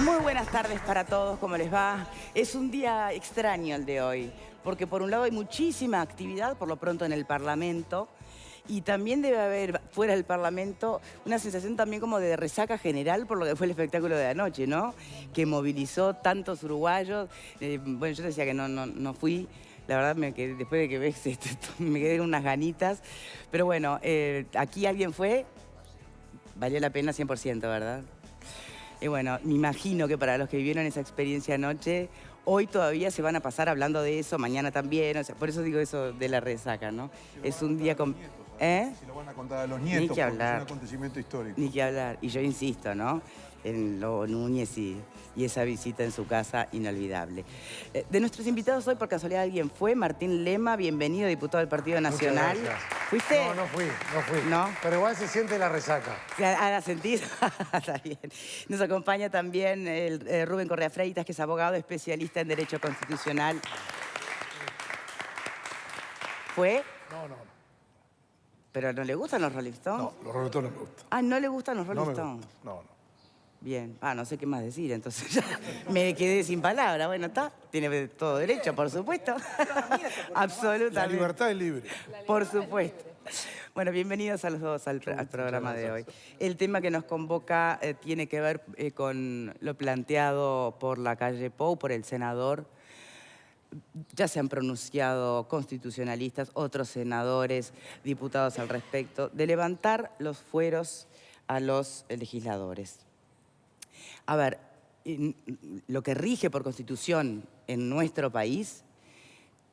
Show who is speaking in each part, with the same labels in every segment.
Speaker 1: Muy buenas tardes para todos, ¿cómo les va? Es un día extraño el de hoy, porque por un lado hay muchísima actividad, por lo pronto en el Parlamento, y también debe haber fuera del Parlamento una sensación también como de resaca general por lo que fue el espectáculo de anoche, ¿no? Que movilizó tantos uruguayos. Bueno, yo decía que no fui. La verdad, después de que ves esto, me quedé con unas ganitas. Pero bueno, aquí alguien fue, valió la pena 100%, ¿verdad? Y bueno, me imagino que para los que vivieron esa experiencia anoche, hoy todavía se van a pasar hablando de eso, mañana también. O sea, por eso digo eso de la resaca, ¿no? Es un día con...
Speaker 2: Se lo van a contar a los nietos,
Speaker 1: Ni que hablar.
Speaker 2: porque es un acontecimiento histórico.
Speaker 1: Ni que hablar. Y yo insisto, ¿no? En Lobo Núñez y esa visita en su casa inolvidable. De nuestros invitados hoy, por casualidad, alguien fue. Martín Lema, bienvenido, diputado del Partido Nacional. ¿Fuiste?
Speaker 3: No fui.
Speaker 1: ¿No?
Speaker 3: Pero igual se siente la resaca.
Speaker 1: ¿La sentís? Está bien. Nos acompaña también Rubén Correa Freitas, que es abogado especialista en Derecho Constitucional. ¿Fue?
Speaker 3: No.
Speaker 1: ¿Pero no le gustan los Rolling Stones?
Speaker 3: No, los Rolling Stones no me gustan.
Speaker 1: Ah, ¿no le gustan los Rolling
Speaker 3: No me
Speaker 1: Stones?
Speaker 3: gustan. No.
Speaker 1: Bien. No sé qué más decir, entonces ya me quedé sin palabras. Bueno, está. Tiene todo derecho, por supuesto. Absolutamente.
Speaker 3: La libertad es libre.
Speaker 1: Por supuesto. Bueno, bienvenidos a los dos al programa de hoy. El tema que nos convoca tiene que ver con lo planteado por la calle Pou, por el senador. Ya se han pronunciado constitucionalistas, otros senadores, diputados al respecto, de levantar los fueros a los legisladores. A ver, lo que rige por constitución en nuestro país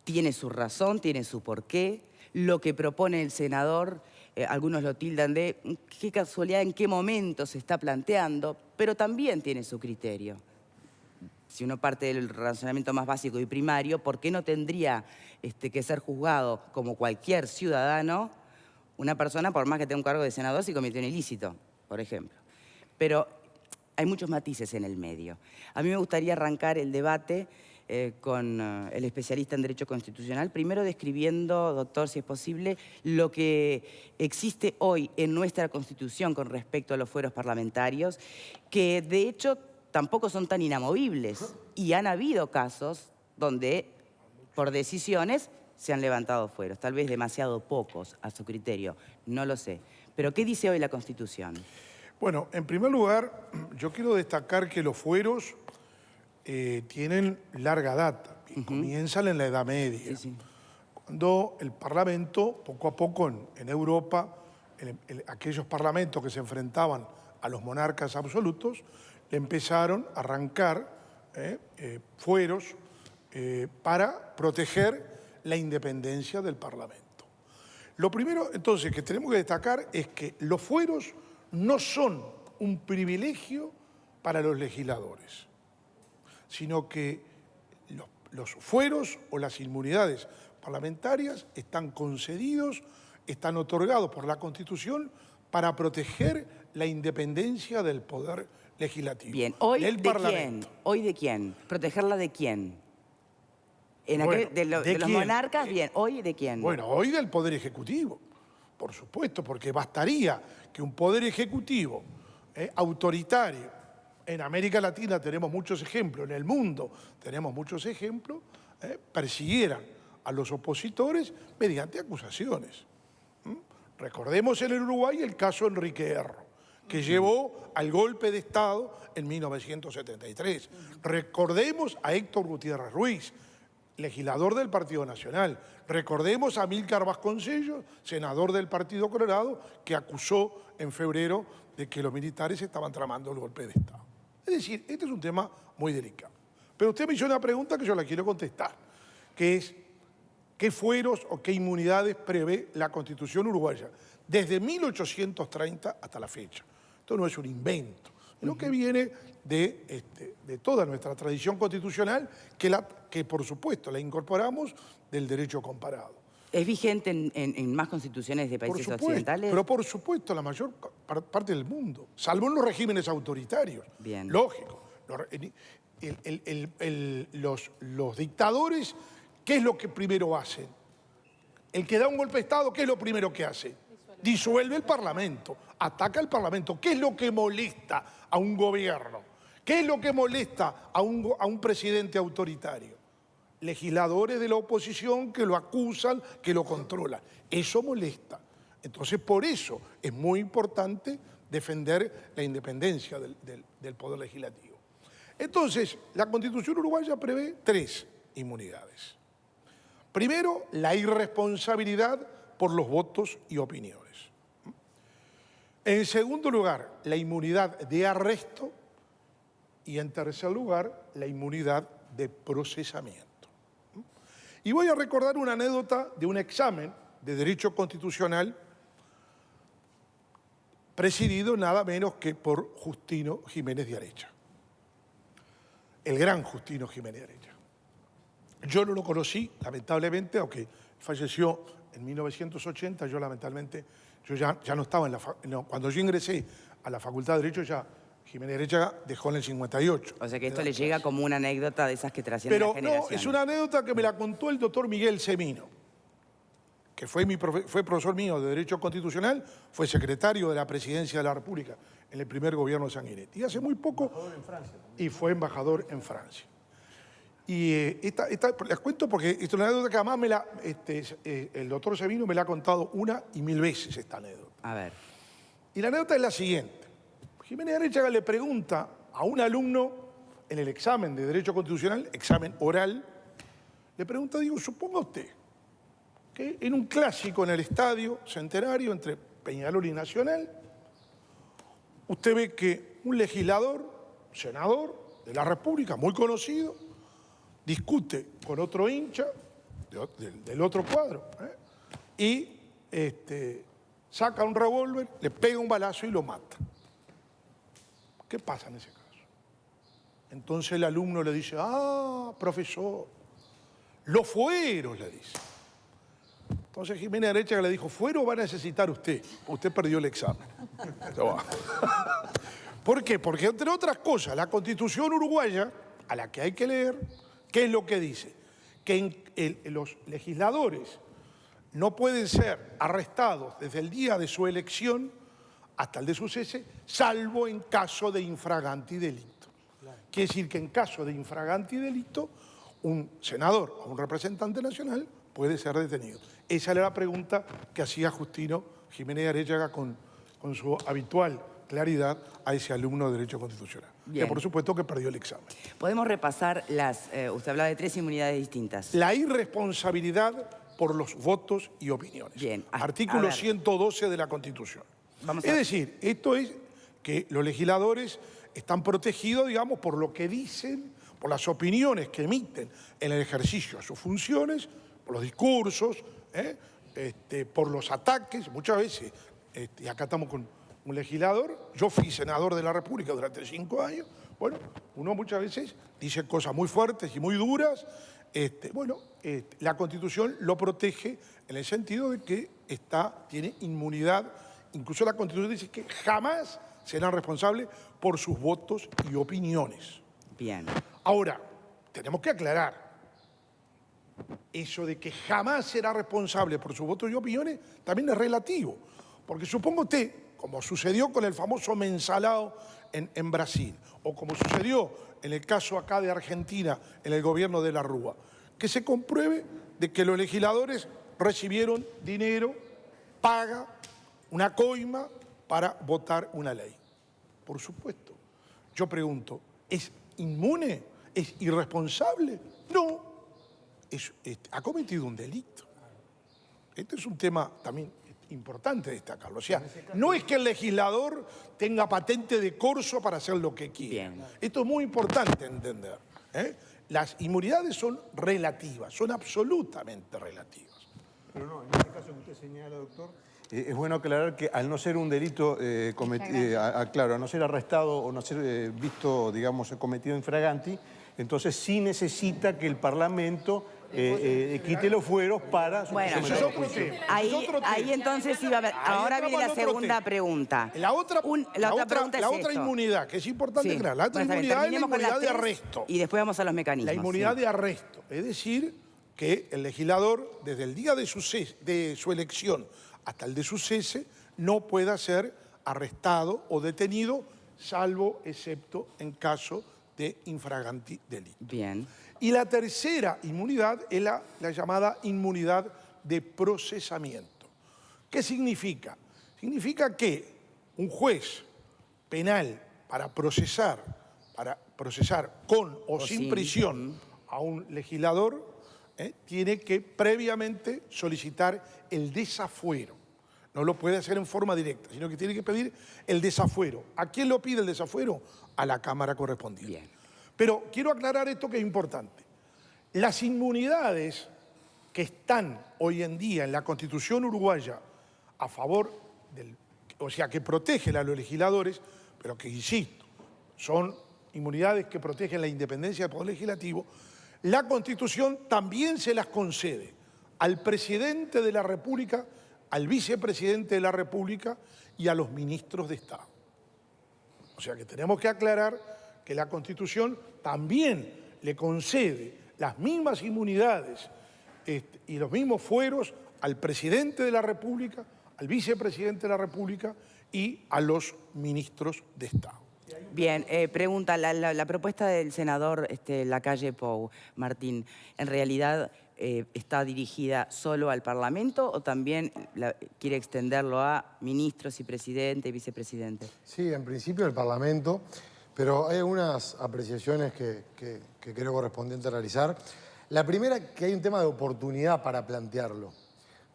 Speaker 1: tiene su razón, tiene su porqué. Lo que propone el senador, algunos lo tildan de qué casualidad, en qué momento se está planteando, pero también tiene su criterio. Si uno parte del razonamiento más básico y primario, ¿por qué no tendría que ser juzgado como cualquier ciudadano una persona, por más que tenga un cargo de senador, si cometió un ilícito, por ejemplo? Pero hay muchos matices en el medio. A mí me gustaría arrancar el debate con el especialista en Derecho Constitucional, primero describiendo, doctor, si es posible, lo que existe hoy en nuestra Constitución con respecto a los fueros parlamentarios, que de hecho tampoco son tan inamovibles. Y han habido casos donde, por decisiones, se han levantado fueros. Tal vez demasiado pocos a su criterio, no lo sé. Pero ¿qué dice hoy la Constitución?
Speaker 3: Bueno, en primer lugar, yo quiero destacar que los fueros tienen larga data. Comienzan en la Edad Media.
Speaker 1: Sí.
Speaker 3: Cuando el Parlamento, poco a poco en Europa, aquellos parlamentos que se enfrentaban a los monarcas absolutos, le empezaron a arrancar fueros para proteger la independencia del Parlamento. Lo primero, entonces, que tenemos que destacar es que los fueros no son un privilegio para los legisladores, sino que los fueros o las inmunidades parlamentarias están concedidos, están otorgados por la Constitución para proteger la independencia del poder legislativo.
Speaker 1: Bien, ¿hoy
Speaker 3: del
Speaker 1: de
Speaker 3: Parlamento.
Speaker 1: quién? ¿Hoy de quién? ¿Protegerla de quién?
Speaker 3: Bueno,
Speaker 1: ¿De los
Speaker 3: quién?
Speaker 1: monarcas? Bien, ¿hoy de quién?
Speaker 3: Bueno, hoy del Poder Ejecutivo, por supuesto, porque bastaría que un Poder Ejecutivo autoritario, en América Latina tenemos muchos ejemplos, en el mundo tenemos muchos ejemplos, persiguieran a los opositores mediante acusaciones. Recordemos en el Uruguay el caso Enrique Erro, que llevó al golpe de Estado en 1973. Recordemos a Héctor Gutiérrez Ruiz, legislador del Partido Nacional. Recordemos a Amílcar Vasconcellos, senador del Partido Colorado, que acusó en febrero de que los militares estaban tramando el golpe de Estado. Es decir, este es un tema muy delicado. Pero usted me hizo una pregunta que yo la quiero contestar, que es ¿qué fueros o qué inmunidades prevé la Constitución uruguaya? Desde 1830 hasta la fecha. Esto no es un invento, sino que viene de toda nuestra tradición constitucional, que por supuesto la incorporamos del derecho comparado.
Speaker 1: ¿Es vigente en más constituciones de países occidentales?
Speaker 3: Pero por supuesto, la mayor parte del mundo, salvo en los regímenes autoritarios.
Speaker 1: Bien.
Speaker 3: Lógico. Los dictadores, ¿qué es lo que primero hacen? El que da un golpe de Estado, ¿qué es lo primero que hace? Disuelve el Parlamento, ataca al Parlamento. ¿Qué es lo que molesta a un gobierno? ¿Qué es lo que molesta a un presidente autoritario? Legisladores de la oposición que lo acusan, que lo controlan. Eso molesta. Entonces, por eso es muy importante defender la independencia del Poder Legislativo. Entonces, la Constitución uruguaya prevé 3 inmunidades. Primero, la irresponsabilidad por los votos y opiniones. En segundo lugar, la inmunidad de arresto. Y en tercer lugar, la inmunidad de procesamiento. Y voy a recordar una anécdota de un examen de Derecho Constitucional presidido nada menos que por Justino Jiménez de Arecha. El gran Justino Jiménez de Arecha. Yo no lo conocí, lamentablemente, aunque falleció en 1980, yo lamentablemente, ya no estaba cuando yo ingresé a la Facultad de Derecho ya Jiménez de Arecha dejó en el 58.
Speaker 1: O sea que esto le llega como una anécdota de esas que trascienden las generaciones.
Speaker 3: Pero no, es una anécdota que me la contó el doctor Miguel Semino, que fue profesor mío de Derecho Constitucional, fue secretario de la Presidencia de la República en el primer gobierno de Sanguinetti. Y hace muy poco... Y fue embajador en Francia. Y les cuento porque esta es una anécdota que además el doctor Semino me la ha contado 1 y 1000 veces esta anécdota.
Speaker 1: A ver.
Speaker 3: Y la anécdota es la siguiente. Jiménez de Arecha le pregunta a un alumno en el examen de Derecho Constitucional, examen oral, le pregunta, digo, suponga usted que en un clásico en el Estadio Centenario entre Peñarol y Nacional, usted ve que un legislador, senador de la República, muy conocido, discute con otro hincha del otro cuadro y saca un revólver, le pega un balazo y lo mata. ¿Qué pasa en ese caso? Entonces el alumno le dice, profesor, los fueros, le dice. Entonces Jiménez de Arecha le dijo, fuero va a necesitar usted perdió el examen. ¿Por qué? Porque entre otras cosas, la Constitución uruguaya, a la que hay que leer, ¿qué es lo que dice? Que los legisladores no pueden ser arrestados desde el día de su elección hasta el de su cese, salvo en caso de infraganti delito. Quiere decir que en caso de infraganti delito, un senador o un representante nacional puede ser detenido. Esa era la pregunta que hacía Justino Jiménez de Arecha con su habitual claridad a ese alumno de Derecho Constitucional.
Speaker 1: Bien.
Speaker 3: Que por supuesto que perdió el examen.
Speaker 1: Podemos repasar usted hablaba de 3 inmunidades distintas.
Speaker 3: La irresponsabilidad por los votos y opiniones.
Speaker 1: Bien.
Speaker 3: Artículo 112 de la Constitución. Es decir, esto es que los legisladores están protegidos, digamos, por lo que dicen, por las opiniones que emiten en el ejercicio de sus funciones, por los discursos, por los ataques, muchas veces, y acá estamos con un legislador, yo fui senador de la República durante 5 años, bueno, uno muchas veces dice cosas muy fuertes y muy duras, la Constitución lo protege en el sentido de que tiene inmunidad. Incluso la Constitución dice que jamás serán responsables por sus votos y opiniones.
Speaker 1: Bien.
Speaker 3: Ahora, tenemos que aclarar, eso de que jamás será responsable por sus votos y opiniones también es relativo. Porque suponga usted, como sucedió con el famoso mensalao en Brasil, o como sucedió en el caso acá de Argentina, en el gobierno de la Rúa, que se compruebe de que los legisladores recibieron dinero, paga, una coima para votar una ley. Por supuesto. Yo pregunto, ¿es inmune? ¿Es irresponsable? No. Ha cometido un delito. Este es un tema también importante destacarlo. O sea, no es que el legislador tenga patente de corso para hacer lo que quiera. Bien. Esto es muy importante entender. Las inmunidades son relativas, son absolutamente relativas.
Speaker 2: Pero no, en este caso que usted señala, doctor, es bueno aclarar que al no ser un delito claro, al no ser arrestado o no ser visto, digamos, cometido infraganti, entonces sí necesita que el Parlamento quite los fueros para...
Speaker 1: Bueno, ahí entonces iba a ver. Ahora viene la segunda pregunta.
Speaker 3: La otra inmunidad, que es importante aclarar, la otra inmunidad es la inmunidad de arresto.
Speaker 1: Y después vamos a los mecanismos.
Speaker 3: La inmunidad de arresto, es decir, que el legislador, desde el día de su elección hasta el de su cese, no pueda ser arrestado o detenido salvo excepto en caso de infraganti delito.
Speaker 1: Bien.
Speaker 3: Y la tercera inmunidad es la llamada inmunidad de procesamiento. ¿Qué significa? Significa que un juez penal para procesar con o sin prisión a un legislador, tiene que previamente solicitar el desafuero. No lo puede hacer en forma directa, sino que tiene que pedir el desafuero. ¿A quién lo pide el desafuero? A la Cámara correspondiente.
Speaker 1: Bien.
Speaker 3: Pero quiero aclarar esto que es importante. Las inmunidades que están hoy en día en la Constitución uruguaya a favor o sea, que protegen a los legisladores, pero que, insisto, son inmunidades que protegen la independencia del Poder Legislativo, la Constitución también se las concede al presidente de la República, al vicepresidente de la República y a los ministros de Estado. O sea que tenemos que aclarar que la Constitución también le concede las mismas inmunidades y los mismos fueros al presidente de la República, al vicepresidente de la República y a los ministros de Estado.
Speaker 1: Bien, pregunta, la propuesta del senador Lacalle Pou, Martín, ¿en realidad está dirigida solo al Parlamento o también quiere extenderlo a ministros y presidente y vicepresidente?
Speaker 4: Sí, en principio el Parlamento, pero hay algunas apreciaciones que creo correspondiente realizar. La primera, que hay un tema de oportunidad para plantearlo,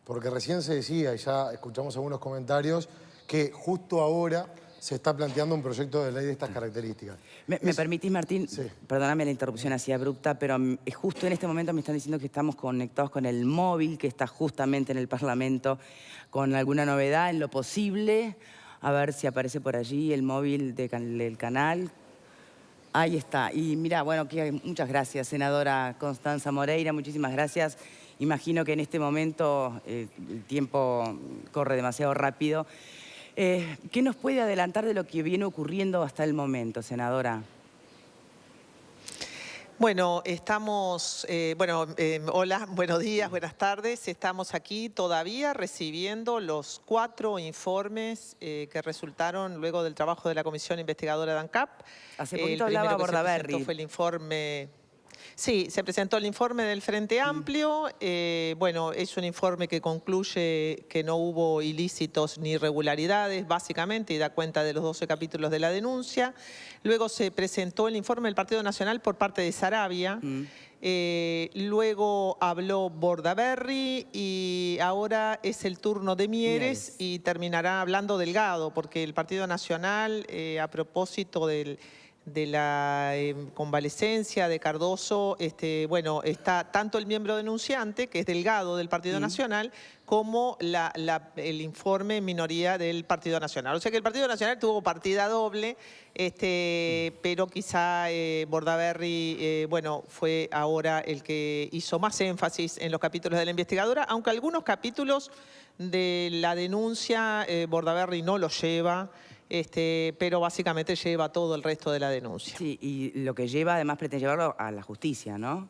Speaker 4: porque recién se decía, y ya escuchamos algunos comentarios, que justo ahora se está planteando un proyecto de ley de estas características.
Speaker 1: ¿Me permitís, Martín?
Speaker 4: Sí.
Speaker 1: Perdóname la interrupción así abrupta, pero justo en este momento me están diciendo que estamos conectados con el móvil que está justamente en el Parlamento, con alguna novedad en lo posible. A ver si aparece por allí el móvil del canal. Ahí está. Y mira, bueno, muchas gracias, senadora Constanza Moreira, muchísimas gracias. Imagino que en este momento el tiempo corre demasiado rápido. ¿Qué nos puede adelantar de lo que viene ocurriendo hasta el momento, senadora?
Speaker 5: Bueno, hola, buenos días, buenas tardes. Estamos aquí todavía recibiendo los 4 informes que resultaron luego del trabajo de la Comisión Investigadora de ANCAP.
Speaker 1: Hace poquito hablaba Bordaberry.
Speaker 5: Fue el informe... Sí, se presentó el informe del Frente Amplio. Bueno, es un informe que concluye que no hubo ilícitos ni irregularidades, básicamente, y da cuenta de los 12 capítulos de la denuncia. Luego se presentó el informe del Partido Nacional por parte de Saravia. Luego habló Bordaberry y ahora es el turno de Mieres y terminará hablando Delgado, porque el Partido Nacional, a propósito de la convalecencia de Cardoso, bueno, está tanto el miembro denunciante, que es Delgado del Partido Nacional, como el informe en minoría del Partido Nacional. O sea que el Partido Nacional tuvo partida doble, pero quizá Bordaberry, bueno, fue ahora el que hizo más énfasis en los capítulos de la investigadora, aunque algunos capítulos de la denuncia Bordaberry no los lleva, pero básicamente lleva todo el resto de la denuncia.
Speaker 1: Sí, y lo que lleva, además, pretende llevarlo a la justicia, ¿no?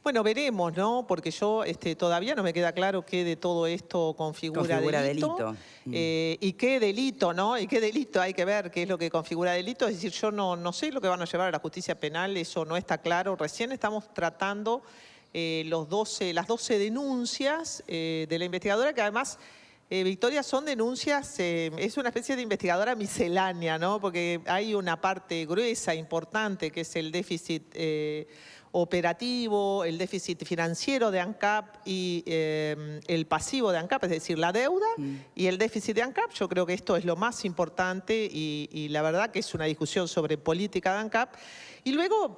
Speaker 5: Bueno, veremos, ¿no? Porque yo todavía no me queda claro qué de todo esto configura delito. Y qué delito, ¿no? Y qué delito hay que ver qué es lo que configura delito. Es decir, yo no sé lo que van a llevar a la justicia penal, eso no está claro. Recién estamos tratando las 12 denuncias de la investigadora, que además... Victoria, son denuncias, es una especie de investigadora miscelánea, ¿no? Porque hay una parte gruesa, importante, que es el déficit operativo, el déficit financiero de ANCAP y el pasivo de ANCAP, es decir, la deuda y el déficit de ANCAP. Yo creo que esto es lo más importante y la verdad que es una discusión sobre política de ANCAP. Y luego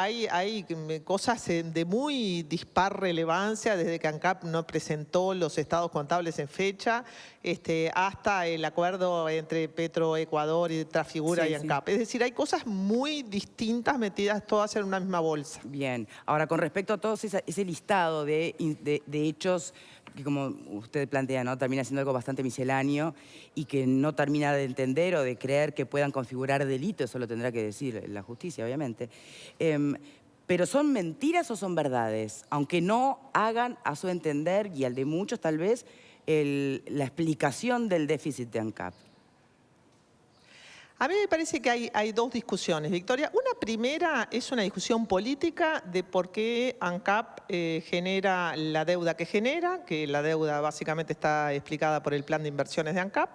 Speaker 5: hay cosas de muy dispar relevancia, desde que ANCAP no presentó los estados contables en fecha, hasta el acuerdo entre Petroecuador y Trafigura y ANCAP. Es decir, hay cosas muy distintas metidas todas en una misma bolsa.
Speaker 1: Bien. Ahora, con respecto a todo ese listado de hechos que, como usted plantea, ¿no?, termina siendo algo bastante misceláneo y que no termina de entender o de creer que puedan configurar delito, eso lo tendrá que decir la justicia, obviamente. ¿Pero son mentiras o son verdades? Aunque no hagan, a su entender, y al de muchos tal vez, la explicación del déficit de ANCAP.
Speaker 5: A mí me parece que hay dos discusiones, Victoria. Una primera es una discusión política de por qué ANCAP genera la deuda que genera, que la deuda básicamente está explicada por el plan de inversiones de ANCAP,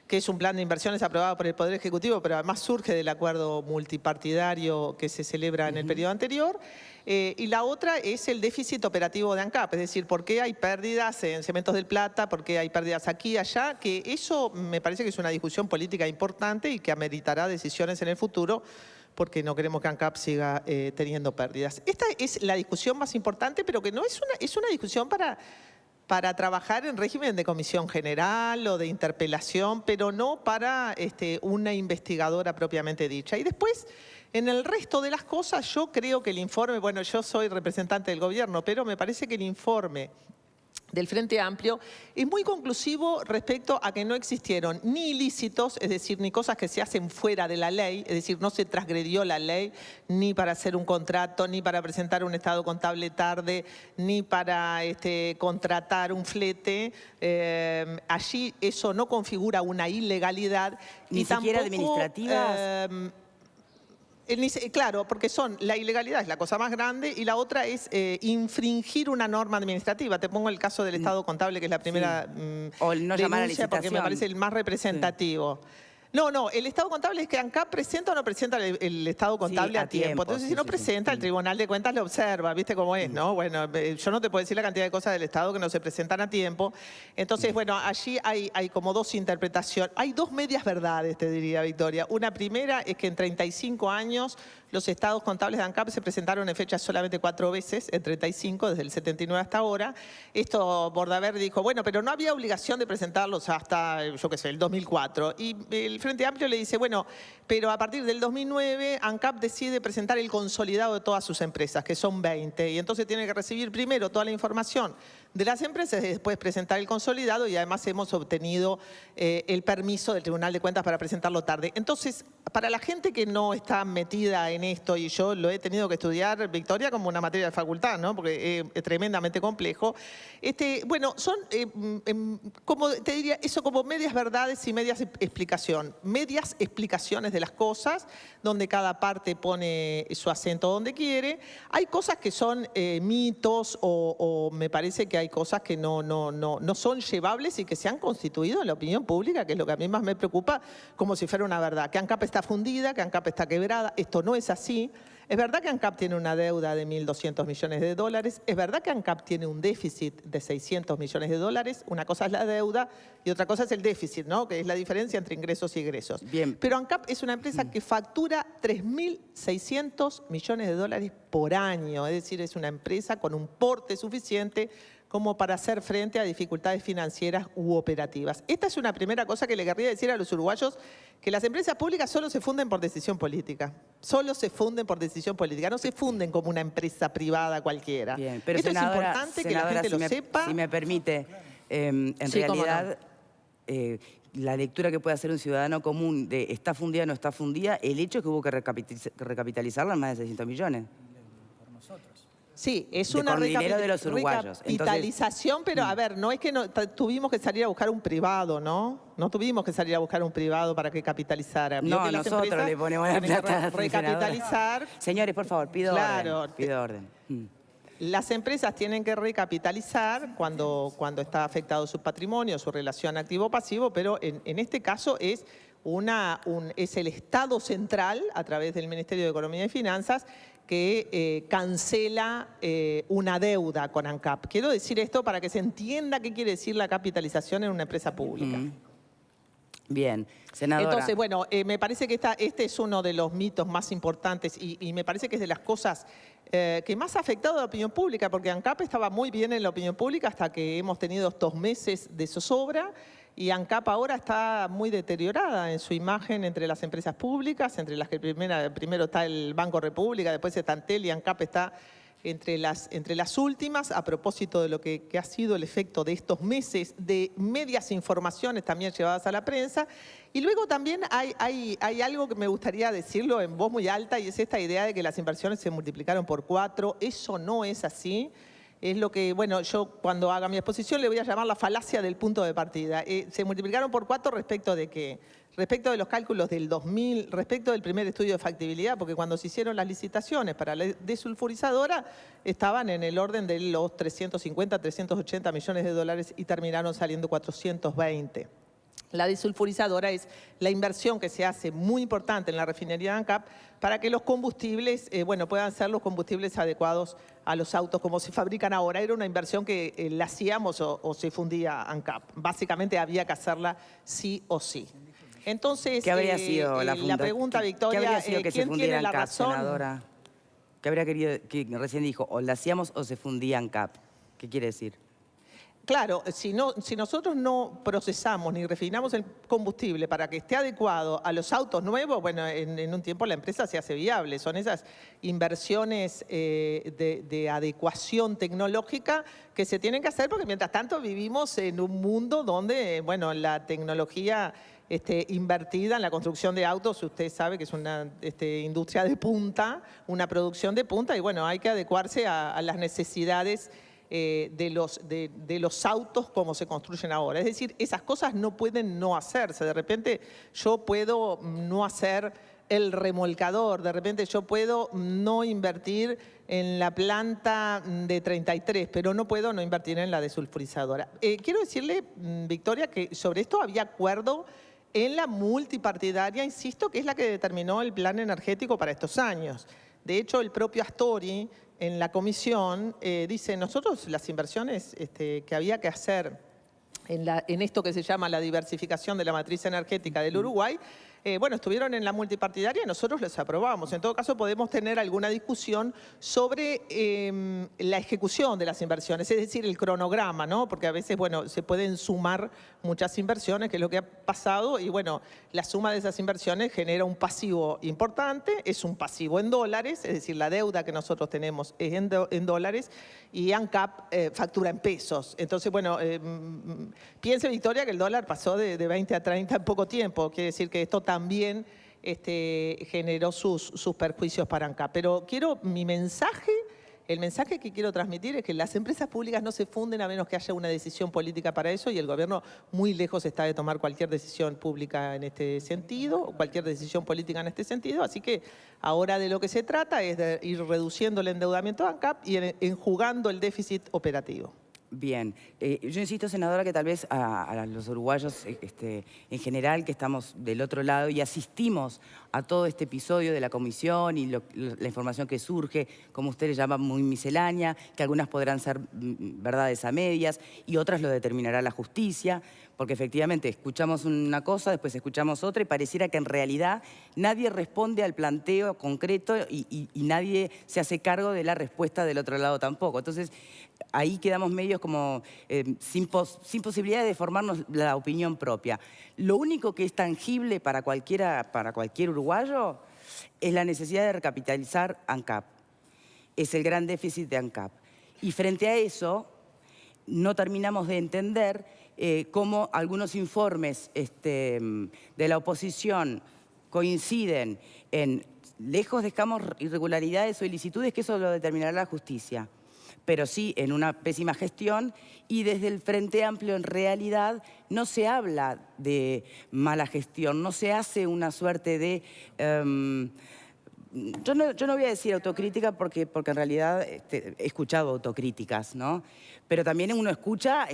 Speaker 5: que es un plan de inversiones aprobado por el Poder Ejecutivo, pero además surge del acuerdo multipartidario que se celebra en el periodo anterior. Y la otra es el déficit operativo de ANCAP, es decir, por qué hay pérdidas en Cementos del Plata, por qué hay pérdidas aquí y allá, que eso me parece que es una discusión política importante y que ameritará decisiones en el futuro, porque no queremos que ANCAP siga teniendo pérdidas. Esta es la discusión más importante, pero que no es una discusión para trabajar en régimen de comisión general o de interpelación, pero no para una investigadora propiamente dicha. Y después, en el resto de las cosas, yo creo que el informe, bueno, yo soy representante del gobierno, pero me parece que el informe del Frente Amplio es muy conclusivo respecto a que no existieron ni ilícitos, es decir, ni cosas que se hacen fuera de la ley, es decir, no se transgredió la ley ni para hacer un contrato, ni para presentar un estado contable tarde, ni para contratar un flete. Allí eso no configura una ilegalidad.
Speaker 1: Ni
Speaker 5: y
Speaker 1: siquiera
Speaker 5: tampoco,
Speaker 1: administrativas.
Speaker 5: Claro, porque la ilegalidad es la cosa más grande y la otra es infringir una norma administrativa. Te pongo el caso del estado contable, que es la primera
Speaker 1: O el no llamar a
Speaker 5: denuncia, porque me
Speaker 1: licitación.
Speaker 5: parece el más representativo. No, el estado contable es que ANCAP presenta o no presenta el estado contable a tiempo. Entonces,
Speaker 1: sí,
Speaker 5: si no
Speaker 1: sí,
Speaker 5: presenta, el Tribunal de Cuentas lo observa, ¿viste cómo es, no? Bueno, yo no te puedo decir la cantidad de cosas del Estado que no se presentan a tiempo. Entonces, bueno, allí hay como dos interpretaciones. Hay dos medias verdades, te diría, Victoria. Una primera es que en 35 años los estados contables de ANCAP se presentaron en fecha solamente 4 veces, en 35, desde el 79 hasta ahora. Esto Bordaberry dijo, bueno, pero no había obligación de presentarlos hasta, yo qué sé, el 2004. Y el Frente Amplio le dice, bueno, pero a partir del 2009 ANCAP decide presentar el consolidado de todas sus empresas, que son 20, y entonces tiene que recibir primero toda la información de las empresas y después presentar el consolidado, y además hemos obtenido el permiso del Tribunal de Cuentas para presentarlo tarde. Entonces, para la gente que no está metida en esto, y yo lo he tenido que estudiar, Victoria, como una materia de facultad, ¿no? Porque es tremendamente complejo. Bueno, son, como te diría, eso como medias verdades y medias explicaciones de las cosas, donde cada parte pone su acento donde quiere. Hay cosas que son mitos o me parece que hay cosas que no son llevables y que se han constituido en la opinión pública, que es lo que a mí más me preocupa, como si fuera una verdad. Que ANCAP está fundida, que ANCAP está quebrada. Esto no es así. Es verdad que ANCAP tiene una deuda de 1.200 millones de dólares. Es verdad que ANCAP tiene un déficit de 600 millones de dólares. Una cosa es la deuda y otra cosa es el déficit, ¿no? Que es la diferencia entre ingresos y egresos.
Speaker 1: Bien.
Speaker 5: Pero ANCAP es una empresa que factura 3.600 millones de dólares por año. Es decir, es una empresa con un porte suficiente como para hacer frente a dificultades financieras u operativas. Esta es una primera cosa que le querría decir a los uruguayos, que las empresas públicas solo se funden por decisión política. Solo se funden por decisión política, no se funden como una empresa privada cualquiera.
Speaker 1: Bien, pero
Speaker 5: esto
Speaker 1: senadora,
Speaker 5: es importante que la gente lo sepa.
Speaker 1: Si me permite, en
Speaker 5: Sí, cómo
Speaker 1: realidad, la lectura que puede hacer un ciudadano común de está fundida o no está fundida, el hecho es que hubo que recapitalizarla en más de 600 millones.
Speaker 5: Sí, es
Speaker 1: De
Speaker 5: una
Speaker 1: con dinero de los uruguayos.
Speaker 5: recapitalización, pero a ver, no es que tuvimos que salir a buscar un privado, ¿no? No tuvimos que salir a buscar un privado para que capitalizara. Vio
Speaker 1: No,
Speaker 5: que las
Speaker 1: nosotros
Speaker 5: empresas
Speaker 1: le ponemos la
Speaker 5: tienen que
Speaker 1: plata.
Speaker 5: recapitalizar.
Speaker 1: Señores, por favor, pido
Speaker 5: Claro.
Speaker 1: orden. Pido orden.
Speaker 5: Las empresas tienen que recapitalizar cuando está afectado su patrimonio, su relación activo-pasivo, pero en este caso es el Estado central, a través del Ministerio de Economía y Finanzas, que cancela una deuda con ANCAP. Quiero decir esto para que se entienda qué quiere decir la capitalización en una empresa pública.
Speaker 1: Bien, senadora.
Speaker 5: Entonces, bueno, me parece que este es uno de los mitos más importantes y me parece que es de las cosas que más ha afectado a la opinión pública, porque ANCAP estaba muy bien en la opinión pública hasta que hemos tenido estos meses de zozobra. Y ANCAP ahora está muy deteriorada en su imagen entre las empresas públicas, entre las que primero está el Banco República, después está Antel, y ANCAP está entre las últimas, a propósito de lo que ha sido el efecto de estos meses de medias informaciones también llevadas a la prensa. Y luego también hay algo que me gustaría decirlo en voz muy alta, y es esta idea de que las inversiones se multiplicaron por 4. Eso no es así. Es lo que, bueno, yo cuando haga mi exposición le voy a llamar la falacia del punto de partida. Se multiplicaron por 4 respecto de qué. Respecto de los cálculos del 2000, respecto del primer estudio de factibilidad, porque cuando se hicieron las licitaciones para la desulfurizadora estaban en el orden de los 350, 380 millones de dólares y terminaron saliendo 420. La desulfurizadora es la inversión que se hace muy importante en la refinería de ANCAP para que los combustibles, puedan ser los combustibles adecuados a los autos como se fabrican ahora. Era una inversión que la hacíamos o se fundía ANCAP. Básicamente había que hacerla sí o sí. Entonces,
Speaker 1: ¿qué habría sido
Speaker 5: la pregunta, Victoria,
Speaker 1: ¿qué habría sido que
Speaker 5: ¿quién
Speaker 1: se fundiera
Speaker 5: tiene la
Speaker 1: ANCAP,
Speaker 5: razón?
Speaker 1: senadora? ¿Qué habría querido, que recién dijo, o la hacíamos o se fundía ANCAP? ¿Qué quiere decir?
Speaker 5: Claro, si nosotros no procesamos ni refinamos el combustible para que esté adecuado a los autos nuevos, bueno, en un tiempo la empresa se hace viable. Son esas inversiones de adecuación tecnológica que se tienen que hacer porque mientras tanto vivimos en un mundo donde, bueno, la tecnología invertida en la construcción de autos, usted sabe que es una industria de punta, una producción de punta y bueno, hay que adecuarse a las necesidades de los autos como se construyen ahora. Es decir, esas cosas no pueden no hacerse. De repente yo puedo no hacer el remolcador, de repente yo puedo no invertir en la planta de 33, pero no puedo no invertir en la desulfurizadora. Quiero decirle, Victoria, que sobre esto había acuerdo en la multipartidaria, insisto, que es la que determinó el plan energético para estos años. De hecho, el propio Astori en la comisión dice, nosotros las inversiones que había que hacer en esto que se llama la diversificación de la matriz energética del Uruguay, estuvieron en la multipartidaria y nosotros les aprobamos. En todo caso, podemos tener alguna discusión sobre la ejecución de las inversiones, es decir, el cronograma, ¿no? Porque a veces, se pueden sumar muchas inversiones, que es lo que ha pasado, y la suma de esas inversiones genera un pasivo importante, es un pasivo en dólares, es decir, la deuda que nosotros tenemos es en dólares, y ANCAP factura en pesos. Entonces, piense, Victoria, que el dólar pasó de 20 a 30 en poco tiempo, quiere decir que esto también generó sus perjuicios para ANCAP. Pero el mensaje que quiero transmitir es que las empresas públicas no se funden a menos que haya una decisión política para eso y el gobierno muy lejos está de tomar cualquier decisión pública en este sentido o cualquier decisión política en este sentido. Así que ahora de lo que se trata es de ir reduciendo el endeudamiento de ANCAP y enjugando el déficit operativo.
Speaker 1: Bien, yo insisto, senadora, que tal vez a los uruguayos en general que estamos del otro lado y asistimos a todo este episodio de la comisión y la información que surge, como usted le llama, muy miscelánea, que algunas podrán ser verdades a medias y otras lo determinará la justicia, porque efectivamente escuchamos una cosa, después escuchamos otra y pareciera que en realidad nadie responde al planteo concreto y nadie se hace cargo de la respuesta del otro lado tampoco. Entonces, ahí quedamos medios como sin posibilidad de formarnos la opinión propia. Lo único que es tangible para cualquier uruguayo es la necesidad de recapitalizar ANCAP. Es el gran déficit de ANCAP. Y frente a eso, no terminamos de entender cómo algunos informes de la oposición coinciden en, lejos dejamos irregularidades o ilicitudes, que eso lo determinará la justicia, pero sí en una pésima gestión, y desde el Frente Amplio en realidad no se habla de mala gestión, no se hace una suerte de... Yo no voy a decir autocrítica porque en realidad he escuchado autocríticas, ¿no? Pero también uno escucha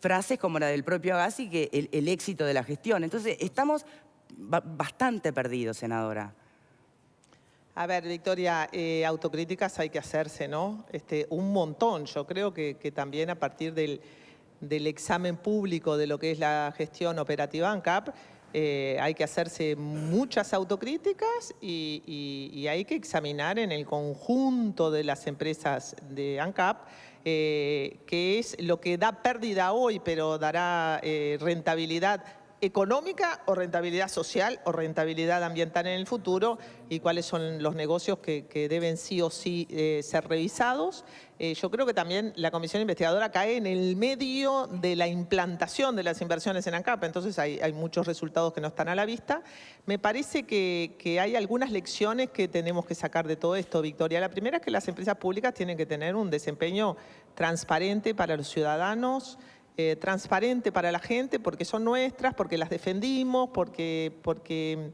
Speaker 1: frases como la del propio Agassi, que el éxito de la gestión. Entonces, estamos bastante perdidos, senadora.
Speaker 5: A ver, Victoria, autocríticas hay que hacerse, ¿no? Un montón. Yo creo que también a partir del examen público de lo que es la gestión operativa ANCAP, hay que hacerse muchas autocríticas y hay que examinar en el conjunto de las empresas de ANCAP qué es lo que da pérdida hoy, pero dará rentabilidad económica o rentabilidad social o rentabilidad ambiental en el futuro y cuáles son los negocios que deben sí o sí ser revisados. Yo creo que también la comisión investigadora cae en el medio de la implantación de las inversiones en ANCAP, entonces hay muchos resultados que no están a la vista. Me parece que hay algunas lecciones que tenemos que sacar de todo esto, Victoria. La primera es que las empresas públicas tienen que tener un desempeño transparente para los ciudadanos, transparente para la gente, porque son nuestras, porque las defendimos, porque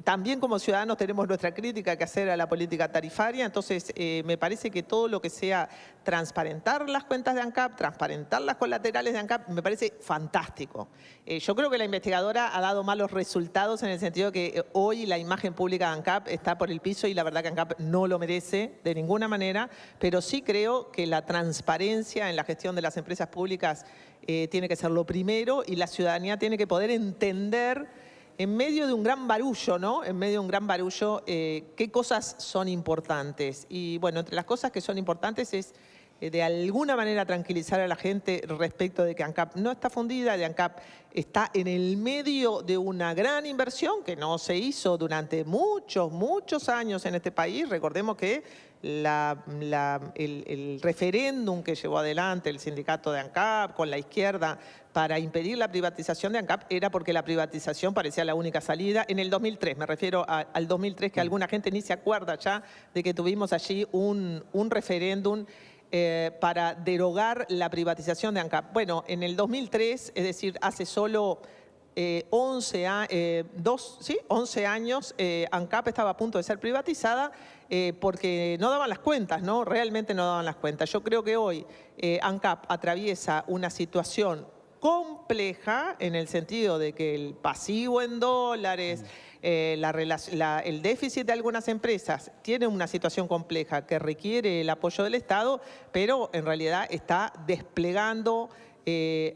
Speaker 5: también como ciudadanos tenemos nuestra crítica que hacer a la política tarifaria. Entonces, me parece que todo lo que sea transparentar las cuentas de ANCAP, transparentar las colaterales de ANCAP, me parece fantástico. Yo creo que la investigadora ha dado malos resultados en el sentido que hoy la imagen pública de ANCAP está por el piso y la verdad que ANCAP no lo merece de ninguna manera, pero sí creo que la transparencia en la gestión de las empresas públicas tiene que ser lo primero y la ciudadanía tiene que poder entender en medio de un gran barullo, ¿no? En medio de un gran barullo, ¿qué cosas son importantes? Y bueno, entre las cosas que son importantes es de alguna manera tranquilizar a la gente respecto de que ANCAP no está fundida, de ANCAP está en el medio de una gran inversión que no se hizo durante muchos años en este país. Recordemos que el referéndum que llevó adelante el sindicato de ANCAP con la izquierda para impedir la privatización de ANCAP era porque la privatización parecía la única salida. En el 2003, me refiero al 2003, que alguna gente ni se acuerda ya de que tuvimos allí un referéndum para derogar la privatización de ANCAP. Bueno, en el 2003, es decir, hace solo 11 años, ANCAP estaba a punto de ser privatizada porque no daban las cuentas, ¿no? Realmente no daban las cuentas. Yo creo que hoy ANCAP atraviesa una situación compleja en el sentido de que el pasivo en dólares, el déficit de algunas empresas tiene una situación compleja que requiere el apoyo del Estado, pero en realidad está desplegando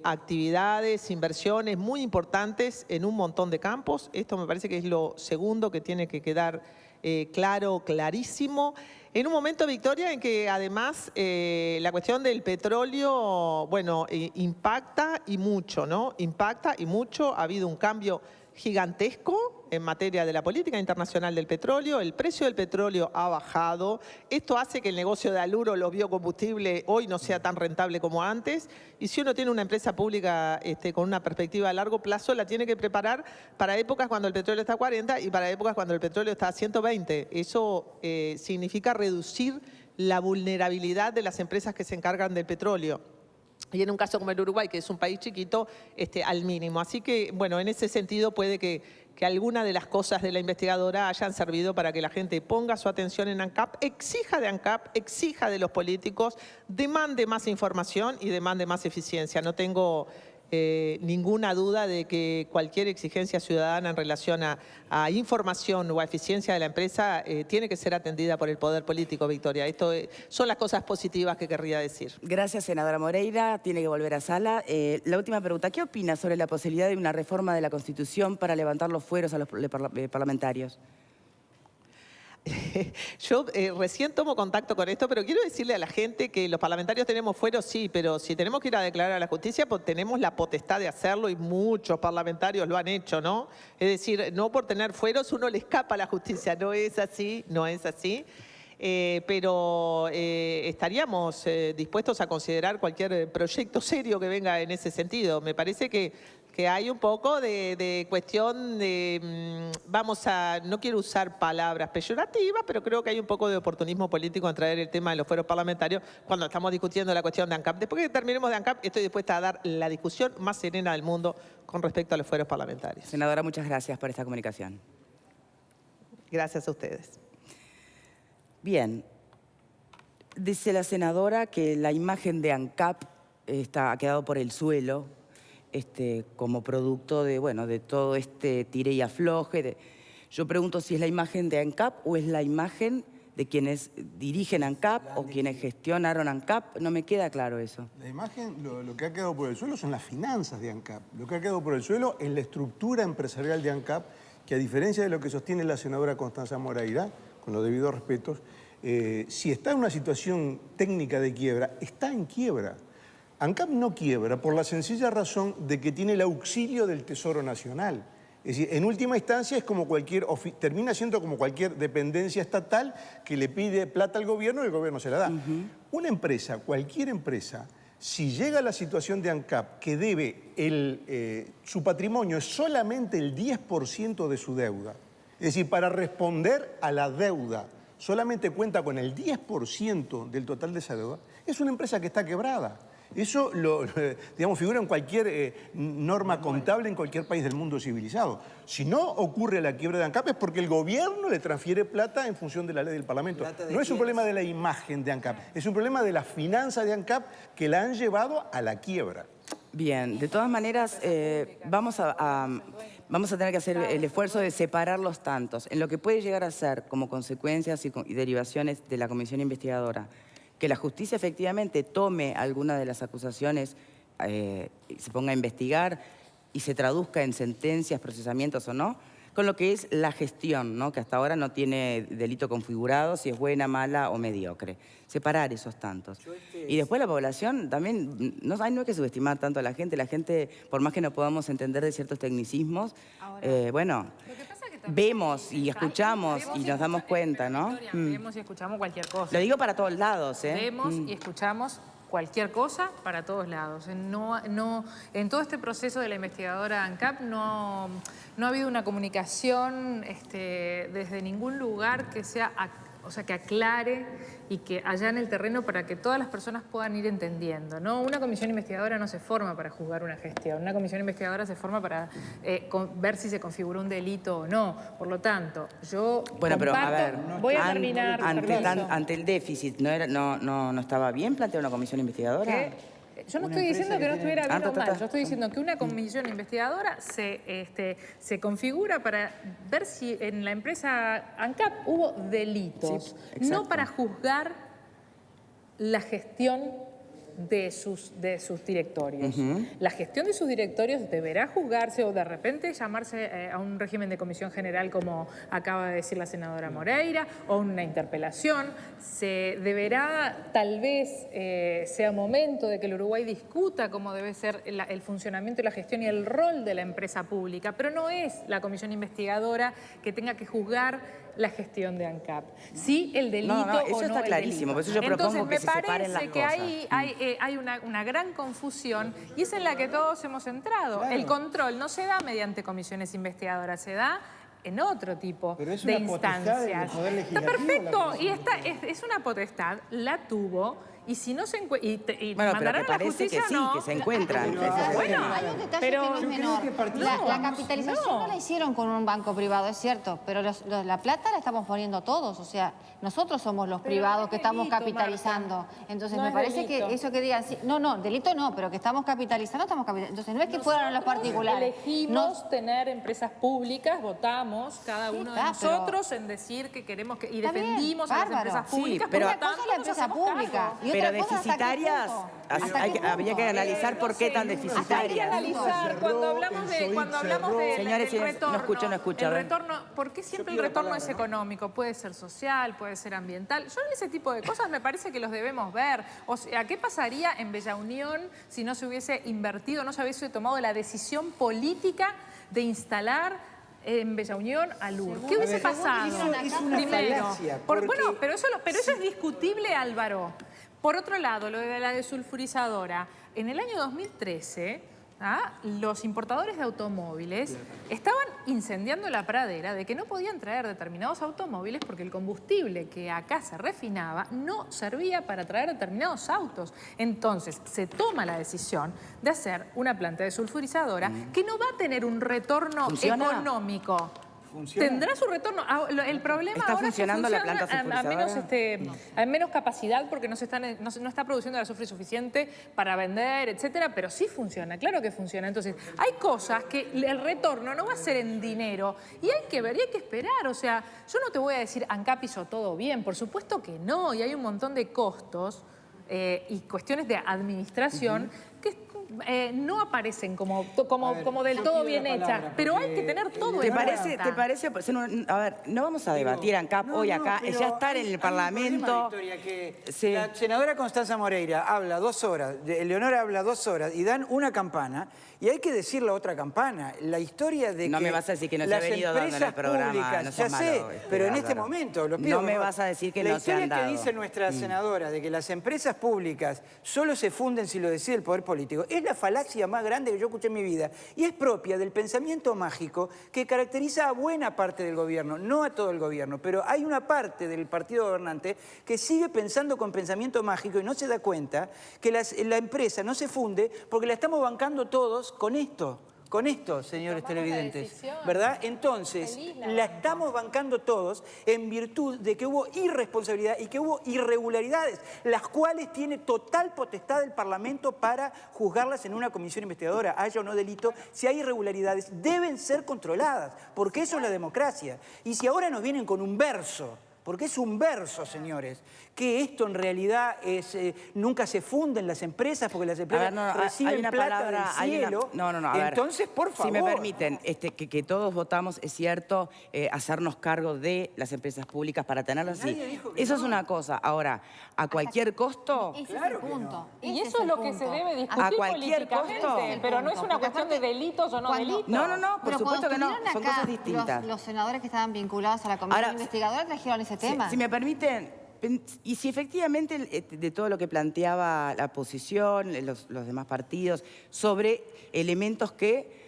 Speaker 5: actividades, inversiones muy importantes en un montón de campos. Esto me parece que es lo segundo que tiene que quedar clarísimo. En un momento, Victoria, en que además la cuestión del petróleo, bueno, impacta y mucho, ¿no? Impacta y mucho. Ha habido un cambio gigantesco en materia de la política internacional del petróleo. El precio del petróleo ha bajado. Esto hace que el negocio de Aluro, los biocombustibles, hoy no sea tan rentable como antes. Y si uno tiene una empresa pública con una perspectiva a largo plazo, la tiene que preparar para épocas cuando el petróleo está a 40 y para épocas cuando el petróleo está a 120. Eso significa reducir la vulnerabilidad de las empresas que se encargan del petróleo. Y en un caso como el Uruguay, que es un país chiquito, al mínimo. Así que, bueno, en ese sentido puede que alguna de las cosas de la investigadora hayan servido para que la gente ponga su atención en ANCAP, exija de ANCAP, exija de los políticos, demande más información y demande más eficiencia. No tengo ninguna duda de que cualquier exigencia ciudadana en relación a información o a eficiencia de la empresa tiene que ser atendida por el poder político, Victoria. Esto son las cosas positivas que querría decir.
Speaker 1: Gracias, senadora Moreira. Tiene que volver a sala. La última pregunta. ¿Qué opina sobre la posibilidad de una reforma de la Constitución para levantar los fueros a los parlamentarios?
Speaker 5: Yo recién tomo contacto con esto, pero quiero decirle a la gente que los parlamentarios tenemos fueros, sí, pero si tenemos que ir a declarar a la justicia, pues tenemos la potestad de hacerlo y muchos parlamentarios lo han hecho, ¿no? Es decir, no por tener fueros uno le escapa a la justicia, no es así, no es así. Pero estaríamos dispuestos a considerar cualquier proyecto serio que venga en ese sentido. Me parece que hay un poco de cuestión de, no quiero usar palabras peyorativas, pero creo que hay un poco de oportunismo político en traer el tema de los fueros parlamentarios cuando estamos discutiendo la cuestión de ANCAP. Después que terminemos de ANCAP, estoy dispuesta a dar la discusión más serena del mundo con respecto a los fueros parlamentarios.
Speaker 1: Senadora, muchas gracias por esta comunicación.
Speaker 5: Gracias a ustedes.
Speaker 1: Bien. Dice la senadora que la imagen de ANCAP ha quedado por el suelo como producto de todo este tire y afloje. Yo pregunto si es la imagen de ANCAP o es la imagen de quienes dirigen ANCAP o quienes gestionaron ANCAP. No me queda claro eso.
Speaker 2: La imagen, lo que ha quedado por el suelo son las finanzas de ANCAP. Lo que ha quedado por el suelo es la estructura empresarial de ANCAP, que a diferencia de lo que sostiene la senadora Constanza Moreira, con los debidos respetos, si está en una situación técnica de quiebra, está en quiebra. ANCAP no quiebra por la sencilla razón de que tiene el auxilio del Tesoro Nacional. Es decir, en última instancia es como termina siendo como cualquier dependencia estatal que le pide plata al gobierno y el gobierno se la da. Una empresa, cualquier empresa, si llega a la situación de ANCAP que debe su patrimonio es solamente el 10% de su deuda, es decir, para responder a la deuda solamente cuenta con el 10% del total de esa deuda, es una empresa que está quebrada. Eso, digamos, figura en cualquier norma contable en cualquier país del mundo civilizado. Si no ocurre la quiebra de ANCAP es porque el gobierno le transfiere plata en función de la ley del Parlamento. No es un problema de la imagen de ANCAP, es un problema de la finanza de ANCAP que la han llevado a la quiebra.
Speaker 1: Bien, de todas maneras, vamos a tener que hacer el esfuerzo de separar los tantos en lo que puede llegar a ser como consecuencias y derivaciones de la comisión investigadora. Que la justicia efectivamente tome alguna de las acusaciones, se ponga a investigar y se traduzca en sentencias, procesamientos o no, con lo que es la gestión, ¿no? Que hasta ahora no tiene delito configurado, si es buena, mala o mediocre. Separar esos tantos. Y después la población también, no hay que subestimar tanto a la gente, por más que no podamos entender de ciertos tecnicismos, bueno, vemos y escuchamos y nos damos cuenta, ¿no?
Speaker 6: Vemos y escuchamos cualquier cosa.
Speaker 1: Lo digo para todos lados, ¿eh?
Speaker 6: Vemos y escuchamos cualquier cosa para todos lados. En todo este proceso de la investigadora ANCAP no ha habido una comunicación desde ningún lugar que sea, que aclare y que allá en el terreno para que todas las personas puedan ir entendiendo, ¿no? Una comisión investigadora no se forma para juzgar una gestión. Una comisión investigadora se forma para ver si se configuró un delito o no. Por lo tanto, yo
Speaker 1: bueno, pero a ver,
Speaker 6: voy a terminar.
Speaker 1: Ante el déficit, ¿no estaba bien plantear una comisión investigadora?
Speaker 6: ¿Qué? Yo no estoy diciendo que no estuviera bien o mal, yo estoy diciendo que una comisión investigadora se configura para ver si en la empresa ANCAP hubo delitos,
Speaker 1: sí,
Speaker 6: no para juzgar la gestión de sus directorios. La gestión de sus directorios deberá juzgarse o de repente llamarse a un régimen de comisión general como acaba de decir la senadora Moreira o una interpelación. Se deberá, tal vez sea momento de que el Uruguay discuta cómo debe ser el funcionamiento y la gestión y el rol de la empresa pública, pero no es la comisión investigadora que tenga que juzgar la gestión de ANCAP. Sí, el delito
Speaker 1: eso
Speaker 6: o no
Speaker 1: está clarísimo, por eso yo propongo que se separen las cosas.
Speaker 6: Entonces, me parece que hay una gran confusión y es en la que todos hemos entrado. Claro. El control no se da mediante comisiones investigadoras, se da en otro tipo de instancias. Está perfecto, y es una potestad, la tuvo. Y si no se encuentra,
Speaker 1: bueno,
Speaker 6: mandarán
Speaker 1: pero
Speaker 6: a la justicia,
Speaker 1: que sí,
Speaker 6: no.
Speaker 1: que se encuentran.
Speaker 6: Bueno,
Speaker 7: hay un detalle
Speaker 6: pero
Speaker 7: que no es menor. La capitalización no la hicieron con un banco privado, es cierto, pero la plata la estamos poniendo todos, o sea, nosotros somos los privados que estamos capitalizando. Entonces, me parece que eso que digan, no, delito no, pero que estamos capitalizando, Entonces, no es que fueran los particulares.
Speaker 6: Elegimos tener empresas públicas, votamos cada uno de nosotros en decir que queremos que y defendimos a las empresas públicas.
Speaker 1: Sí, pero
Speaker 7: una cosa es la empresa pública.
Speaker 1: Pero deficitarias, habría que analizar por qué tan deficitarias.
Speaker 6: Hay que analizar cuando hablamos de
Speaker 1: señores,
Speaker 6: retorno.
Speaker 1: No escucho.
Speaker 6: El retorno, ¿por qué siempre el retorno es económico? Puede ser social, puede ser ambiental. Yo en ese tipo de cosas me parece que los debemos ver. O sea, ¿qué pasaría en Bella Unión si no se hubiese invertido, no se hubiese tomado la decisión política de instalar en Bella Unión a Lur? ¿Qué hubiese pasado? Primero, bueno, pero eso es discutible, Álvaro. Por otro lado, lo de la desulfurizadora. En el año 2013, los importadores de automóviles estaban incendiando la pradera de que no podían traer determinados automóviles porque el combustible que acá se refinaba no servía para traer determinados autos. Entonces, se toma la decisión de hacer una planta desulfurizadora que no va a tener un retorno económico. Tendrá su retorno. El problema
Speaker 1: ¿Está
Speaker 6: ahora
Speaker 1: funcionando
Speaker 6: es que
Speaker 1: la planta sulfurizadora?
Speaker 6: a menos capacidad porque no está produciendo el azufre suficiente para vender, etcétera, pero sí funciona, claro que funciona. Entonces, hay cosas que el retorno no va a ser en dinero y hay que ver y hay que esperar. O sea, yo no te voy a decir ANCAP hizo todo bien, por supuesto que no, y hay un montón de costos y cuestiones de administración no aparecen como del todo bien hechas, pero hay que tener todo en cuenta.
Speaker 1: ¿Te parece? A ver, no vamos a debatir hoy acá,
Speaker 8: pero
Speaker 1: ya estar en el Parlamento.
Speaker 8: Victoria, que
Speaker 1: Sí.
Speaker 8: la senadora Constanza Moreira habla 2 horas, Eleonora habla 2 horas y dan una campana y hay que decir la otra campana. La historia de
Speaker 1: No
Speaker 8: que
Speaker 1: me vas a decir que no se
Speaker 8: las
Speaker 1: ha venido dando en el
Speaker 8: empresas
Speaker 1: programa,
Speaker 8: públicas,
Speaker 1: no
Speaker 8: ya
Speaker 1: seas
Speaker 8: sé,
Speaker 1: malo,
Speaker 8: pero en este
Speaker 1: Álvaro.
Speaker 8: momento, lo pido,
Speaker 1: No
Speaker 8: por
Speaker 1: me
Speaker 8: favor.
Speaker 1: vas a decir que
Speaker 8: la
Speaker 1: no se han
Speaker 8: historia que
Speaker 1: dado.
Speaker 8: dice nuestra senadora de que las empresas públicas solo se funden si lo decide el poder político es la falacia más grande que yo escuché en mi vida y es propia del pensamiento mágico que caracteriza a buena parte del gobierno, no a todo el gobierno, pero hay una parte del partido gobernante que sigue pensando con pensamiento mágico y no se da cuenta que la empresa no se funde porque la estamos bancando todos con esto. Con esto, señores televidentes, ¿verdad? Entonces, la estamos bancando todos en virtud de que hubo irresponsabilidad y que hubo irregularidades, las cuales tiene total potestad el Parlamento para juzgarlas en una comisión investigadora, haya o no delito. Si hay irregularidades, deben ser controladas, porque eso es la democracia. Y si ahora nos vienen con un verso, porque es un verso, señores, que esto en realidad nunca se funden las empresas porque las empresas reciben
Speaker 1: hay una
Speaker 8: plata
Speaker 1: palabra,
Speaker 8: del cielo.
Speaker 1: a ver,
Speaker 8: entonces, por favor.
Speaker 1: Si me permiten, que todos votamos, es cierto, hacernos cargo de las empresas públicas para tenerlas así. Eso es una cosa. Ahora, a cualquier costo...
Speaker 7: Ese es el punto.
Speaker 6: Y eso es lo que se debe discutir
Speaker 1: A cualquier
Speaker 6: políticamente,
Speaker 1: costo.
Speaker 6: pero no es una cuestión de delitos o no delitos.
Speaker 1: No, por supuesto que no, son cosas distintas.
Speaker 7: Los senadores que estaban vinculados a la comisión investigadora trajeron ese tema.
Speaker 1: Si me permiten, y si efectivamente de todo lo que planteaba la oposición, los demás partidos, sobre elementos que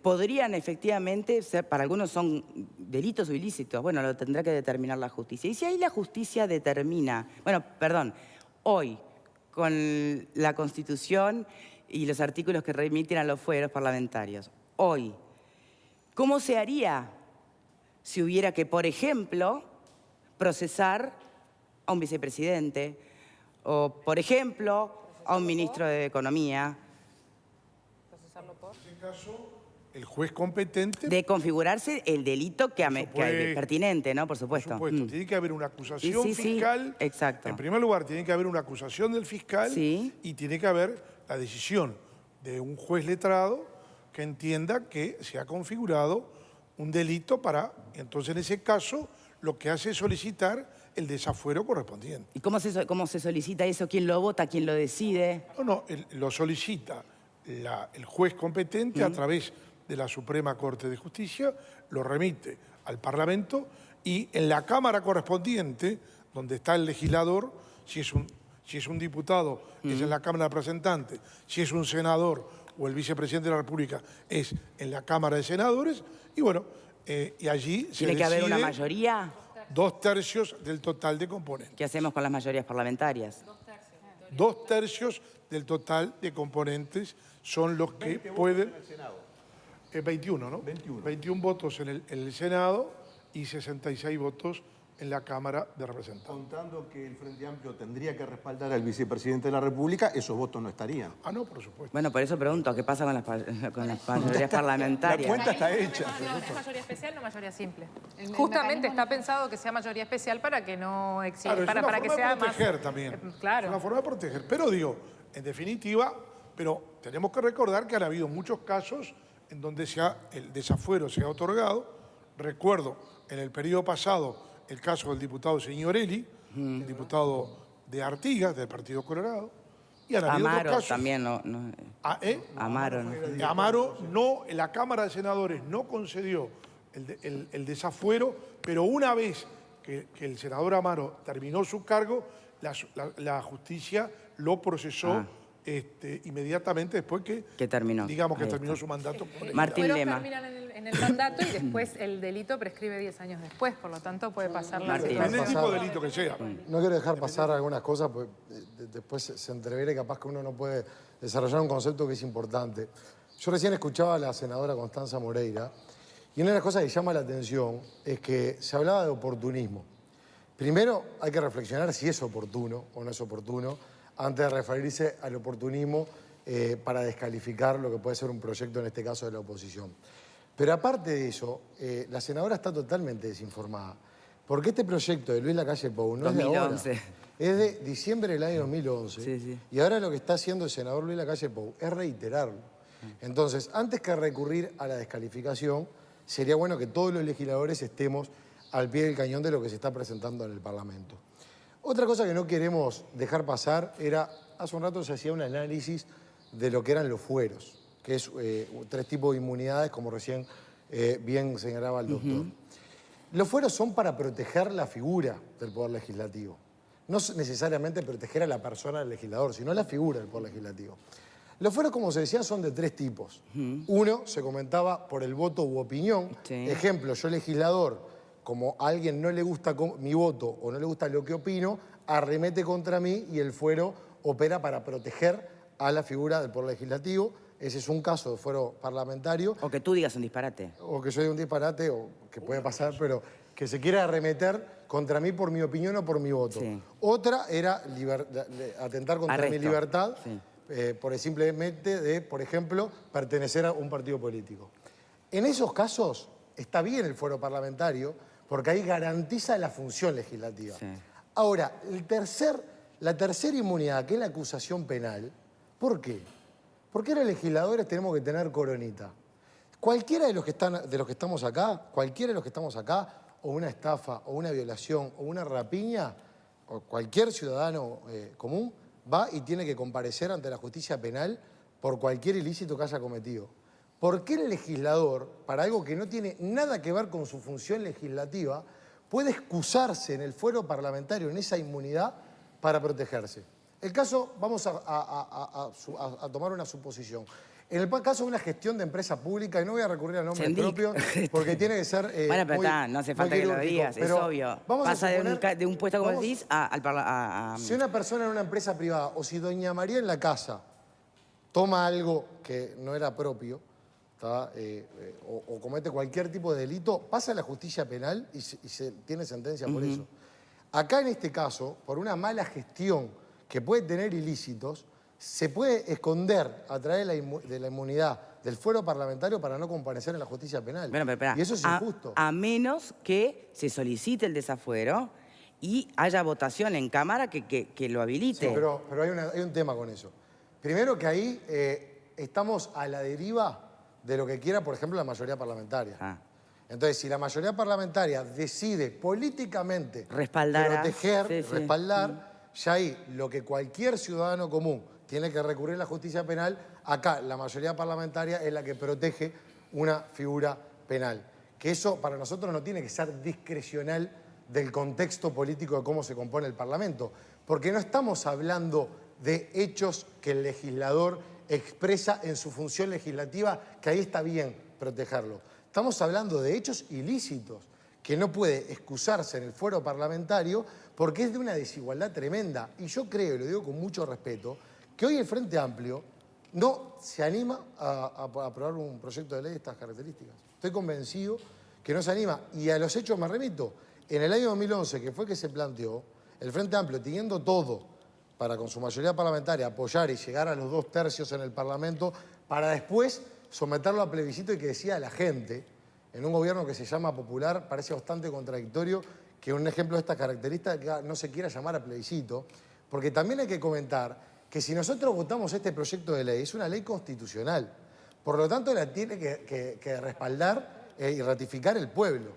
Speaker 1: podrían efectivamente ser, para algunos son delitos o ilícitos, bueno, lo tendrá que determinar la justicia. Y si ahí la justicia determina, hoy, con la Constitución y los artículos que remiten a los fueros parlamentarios, hoy, ¿cómo se haría si hubiera que, por ejemplo, procesar a un vicepresidente o, por ejemplo, a un ministro de Economía?
Speaker 3: En este caso, el juez competente...
Speaker 1: De configurarse el delito que pertinente, ¿no? Por supuesto.
Speaker 3: Por supuesto, tiene que haber una acusación fiscal.
Speaker 1: Sí, exacto.
Speaker 3: En primer lugar, tiene que haber una acusación del fiscal y tiene que haber la decisión de un juez letrado que entienda que se ha configurado un delito para, entonces en ese caso, lo que hace es solicitar el desafuero correspondiente.
Speaker 1: ¿Y cómo se solicita eso? ¿Quién lo vota? ¿Quién lo decide?
Speaker 3: Lo solicita el juez competente a través de la Suprema Corte de Justicia, lo remite al Parlamento y en la Cámara correspondiente, donde está el legislador, si es un diputado, es en la Cámara de Representantes, si es un senador o el vicepresidente de la República, es en la Cámara de Senadores, y bueno, y allí se
Speaker 1: ¿Tiene que haber una
Speaker 3: decide
Speaker 1: mayoría?
Speaker 3: 2/3 del total de componentes.
Speaker 1: ¿Qué hacemos con las mayorías parlamentarias?
Speaker 3: 2/3 del total de componentes son los que pueden... 21, ¿no? 21 votos en el Senado y 66 votos en la Cámara de Representantes.
Speaker 2: Contando que el Frente Amplio tendría que respaldar al vicepresidente de la República, esos votos no estarían.
Speaker 3: No, por supuesto.
Speaker 1: Bueno, por eso pregunto, ¿qué pasa con las mayorías parlamentarias?
Speaker 2: La cuenta está hecha.
Speaker 6: ¿Es mayoría especial o mayoría simple? Justamente está pensado que sea mayoría especial para que no exista,
Speaker 3: Claro,
Speaker 6: para que sea
Speaker 3: de proteger
Speaker 6: más...
Speaker 3: también.
Speaker 6: Claro.
Speaker 3: Es una forma de proteger. Pero digo, en definitiva, pero tenemos que recordar que han habido muchos casos en donde el desafuero se ha otorgado. Recuerdo en el periodo pasado el caso del diputado Signorelli, el diputado de Artigas, del Partido Colorado. Y han habido
Speaker 1: Amaro
Speaker 3: otros casos.
Speaker 1: también no. Amaro.
Speaker 3: Amaro no, la Cámara de Senadores no concedió el desafuero, pero una vez que el senador Amaro terminó su cargo, la justicia lo procesó inmediatamente después que
Speaker 1: terminó.
Speaker 3: Digamos que terminó su mandato.
Speaker 1: Martín
Speaker 6: Los fueros
Speaker 1: Lema.
Speaker 6: terminan en el mandato y después el delito prescribe 10 años después, por lo tanto puede pasar la
Speaker 1: Martín.
Speaker 3: Depende del
Speaker 6: situación.
Speaker 3: tipo de delito que sea.
Speaker 4: No quiero dejar pasar algunas cosas, porque después se entrevera y capaz que uno no puede desarrollar un concepto que es importante. Yo recién escuchaba a la senadora Constanza Moreira y una de las cosas que llama la atención es que se hablaba de oportunismo. Primero hay que reflexionar si es oportuno o no es oportuno antes de referirse al oportunismo para descalificar lo que puede ser un proyecto, en este caso, de la oposición. Pero aparte de eso, la senadora está totalmente desinformada, Porque este proyecto de Luis Lacalle Pou no es de ahora.
Speaker 1: 2011.
Speaker 4: Es de diciembre del año 2011.
Speaker 1: Sí, sí.
Speaker 4: Y ahora lo que está haciendo el senador Luis Lacalle Pou es reiterarlo. Entonces, antes que recurrir a la descalificación, sería bueno que todos los legisladores estemos al pie del cañón de lo que se está presentando en el Parlamento. Otra cosa que no queremos dejar pasar era, hace un rato se hacía un análisis de lo que eran los fueros, que es 3 tipos de inmunidades, como recién bien señalaba el doctor. Los fueros son para proteger la figura del Poder Legislativo. No necesariamente proteger a la persona del legislador, sino la figura del Poder Legislativo. Los fueros, como se decía, son de 3 tipos. Uno, se comentaba por el voto u opinión.
Speaker 1: Sí.
Speaker 4: Ejemplo, yo legislador, como a alguien no le gusta mi voto o no le gusta lo que opino, arremete contra mí y el fuero opera para proteger a la figura del Poder Legislativo. Ese es un caso de fuero parlamentario.
Speaker 1: O que tú digas un disparate.
Speaker 4: O que yo diga un disparate, o que puede pasar, pero que se quiera arremeter contra mí por mi opinión o por mi voto.
Speaker 1: Sí.
Speaker 4: Otra era atentar contra mi
Speaker 1: Arresto.
Speaker 4: libertad
Speaker 1: Sí.
Speaker 4: por el simplemente de, por ejemplo, pertenecer a un partido político. En esos casos está bien el fuero parlamentario porque ahí garantiza la función legislativa.
Speaker 1: Sí.
Speaker 4: Ahora, la tercera inmunidad, que es la acusación penal, ¿por qué? Porque los legisladores tenemos que tener coronita. Cualquiera de los que estamos acá, o una estafa, o una violación, o una rapiña, o cualquier ciudadano común, va y tiene que comparecer ante la justicia penal por cualquier ilícito que haya cometido. ¿Por qué el legislador, para algo que no tiene nada que ver con su función legislativa, puede excusarse en el fuero parlamentario, en esa inmunidad, para protegerse? El caso, vamos a tomar una suposición. En el caso de una gestión de empresa pública, y no voy a recurrir a nombres
Speaker 1: Sendic.
Speaker 4: propios, porque tiene que ser
Speaker 1: Bueno, pero
Speaker 4: muy,
Speaker 1: no hace
Speaker 4: muy
Speaker 1: falta que lo
Speaker 4: quirúrgico,
Speaker 1: digas, es
Speaker 4: pero
Speaker 1: obvio.
Speaker 4: vamos a
Speaker 1: Pasa
Speaker 4: suponer-
Speaker 1: de un puesto, como
Speaker 4: vamos-
Speaker 1: decís, a
Speaker 4: Si una persona en una empresa privada, o si doña María en la casa toma algo que no era propio, ¿tá? O comete cualquier tipo de delito, pasa a la justicia penal y se tiene sentencia por eso. Acá en este caso, por una mala gestión que puede tener ilícitos, se puede esconder a través de la inmunidad del fuero parlamentario para no comparecer en la justicia penal.
Speaker 1: Bueno, pero espera.
Speaker 4: Y eso es injusto.
Speaker 1: A menos que se solicite el desafuero y haya votación en Cámara que lo habilite.
Speaker 4: Sí, pero hay un tema con eso. Primero que ahí estamos a la deriva de lo que quiera, por ejemplo, la mayoría parlamentaria.
Speaker 1: Ah.
Speaker 4: Entonces, si la mayoría parlamentaria decide políticamente
Speaker 1: Respaldar a-
Speaker 4: proteger,
Speaker 1: sí, sí.
Speaker 4: respaldar, ya ahí lo que cualquier ciudadano común tiene que recurrir a la justicia penal, acá la mayoría parlamentaria es la que protege una figura penal. Que eso para nosotros no tiene que ser discrecional del contexto político de cómo se compone el Parlamento, porque no estamos hablando de hechos que el legislador expresa en su función legislativa, que ahí está bien protegerlo. Estamos hablando de hechos ilícitos, que no puede excusarse en el fuero parlamentario porque es de una desigualdad tremenda. Y yo creo, y lo digo con mucho respeto, que hoy el Frente Amplio no se anima a aprobar un proyecto de ley de estas características. Estoy convencido que no se anima. Y a los hechos me remito. En el año 2011, que fue que se planteó, el Frente Amplio, teniendo todo para con su mayoría parlamentaria apoyar y llegar a los 2/3 en el Parlamento, para después someterlo a plebiscito y que decida la gente, en un gobierno que se llama popular, parece bastante contradictorio que un ejemplo de estas características no se quiera llamar a plebiscito, porque también hay que comentar que si nosotros votamos este proyecto de ley, es una ley constitucional, por lo tanto la tiene que respaldar y ratificar el pueblo.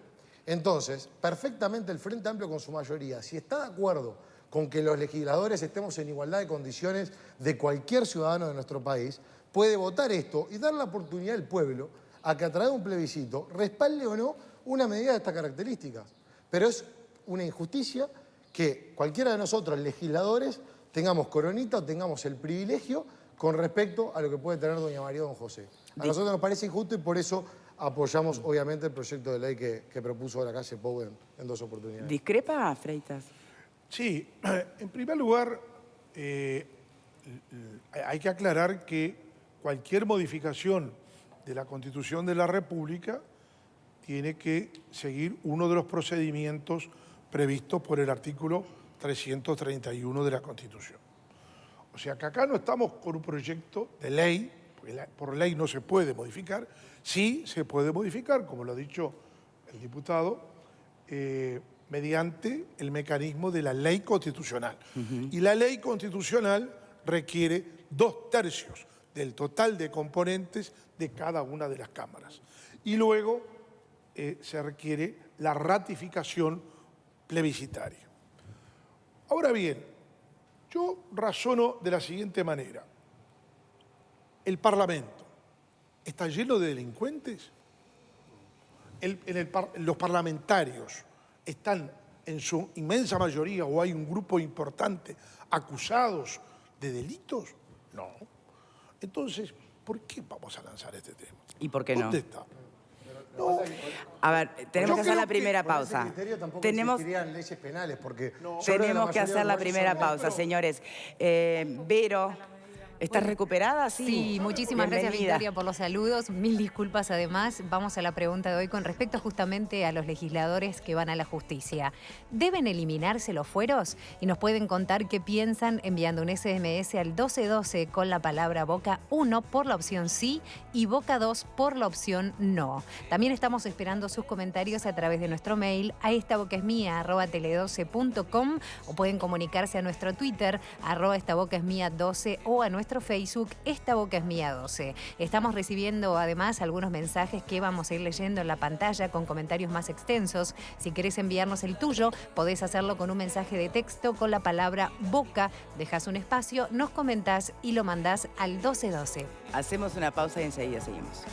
Speaker 4: Entonces, perfectamente el Frente Amplio con su mayoría, si está de acuerdo con que los legisladores estemos en igualdad de condiciones de cualquier ciudadano de nuestro país, puede votar esto y dar la oportunidad al pueblo a que a través de un plebiscito respalde o no una medida de estas características. Pero es una injusticia que cualquiera de nosotros, legisladores, tengamos coronita o tengamos el privilegio con respecto a lo que puede tener doña María o don José. A nosotros nos parece injusto y por eso apoyamos, obviamente, el proyecto de ley que propuso Lacalle Pou en 2 oportunidades.
Speaker 1: ¿Discrepa, Freitas?
Speaker 3: Sí, en primer lugar, hay que aclarar que cualquier modificación de la Constitución de la República tiene que seguir uno de los procedimientos previstos por el artículo 331 de la Constitución. O sea que acá no estamos con un proyecto de ley, porque por ley no se puede modificar, sí se puede modificar, como lo ha dicho el diputado, mediante el mecanismo de la ley constitucional. Y la ley constitucional requiere 2/3 del total de componentes de cada una de las cámaras. Y luego se requiere la ratificación plebiscitaria. Ahora bien, yo razono de la siguiente manera. ¿El Parlamento está lleno de delincuentes? ¿Los parlamentarios están en su inmensa mayoría o hay un grupo importante acusados de delitos? No. Entonces, ¿por qué vamos a lanzar este tema?
Speaker 1: ¿Y por qué no?
Speaker 3: ¿Dónde está?
Speaker 1: No. A ver, tenemos que hacer la primera pausa.
Speaker 4: Tenemos leyes penales porque
Speaker 1: tenemos que hacer la primera pausa, señores. Vero, ¿estás recuperada?
Speaker 9: Sí, muchísimas gracias, Victoria, por los saludos. Mil disculpas además. Vamos a la pregunta de hoy con respecto justamente a los legisladores que van a la justicia. ¿Deben eliminarse los fueros? Y nos pueden contar qué piensan enviando un SMS al 1212 con la palabra Boca 1 por la opción sí y Boca 2 por la opción no. También estamos esperando sus comentarios a través de nuestro mail a estabocaesmia@tele12.com o pueden comunicarse a nuestro Twitter @estabocaesmia12 o a nuestro Facebook Esta Boca es Mía 12. Estamos recibiendo además algunos mensajes que vamos a ir leyendo en la pantalla con comentarios más extensos. Si querés enviarnos el tuyo, podés hacerlo con un mensaje de texto con la palabra Boca. Dejás un espacio, nos comentás y lo mandás al 1212.
Speaker 1: Hacemos una pausa y enseguida seguimos.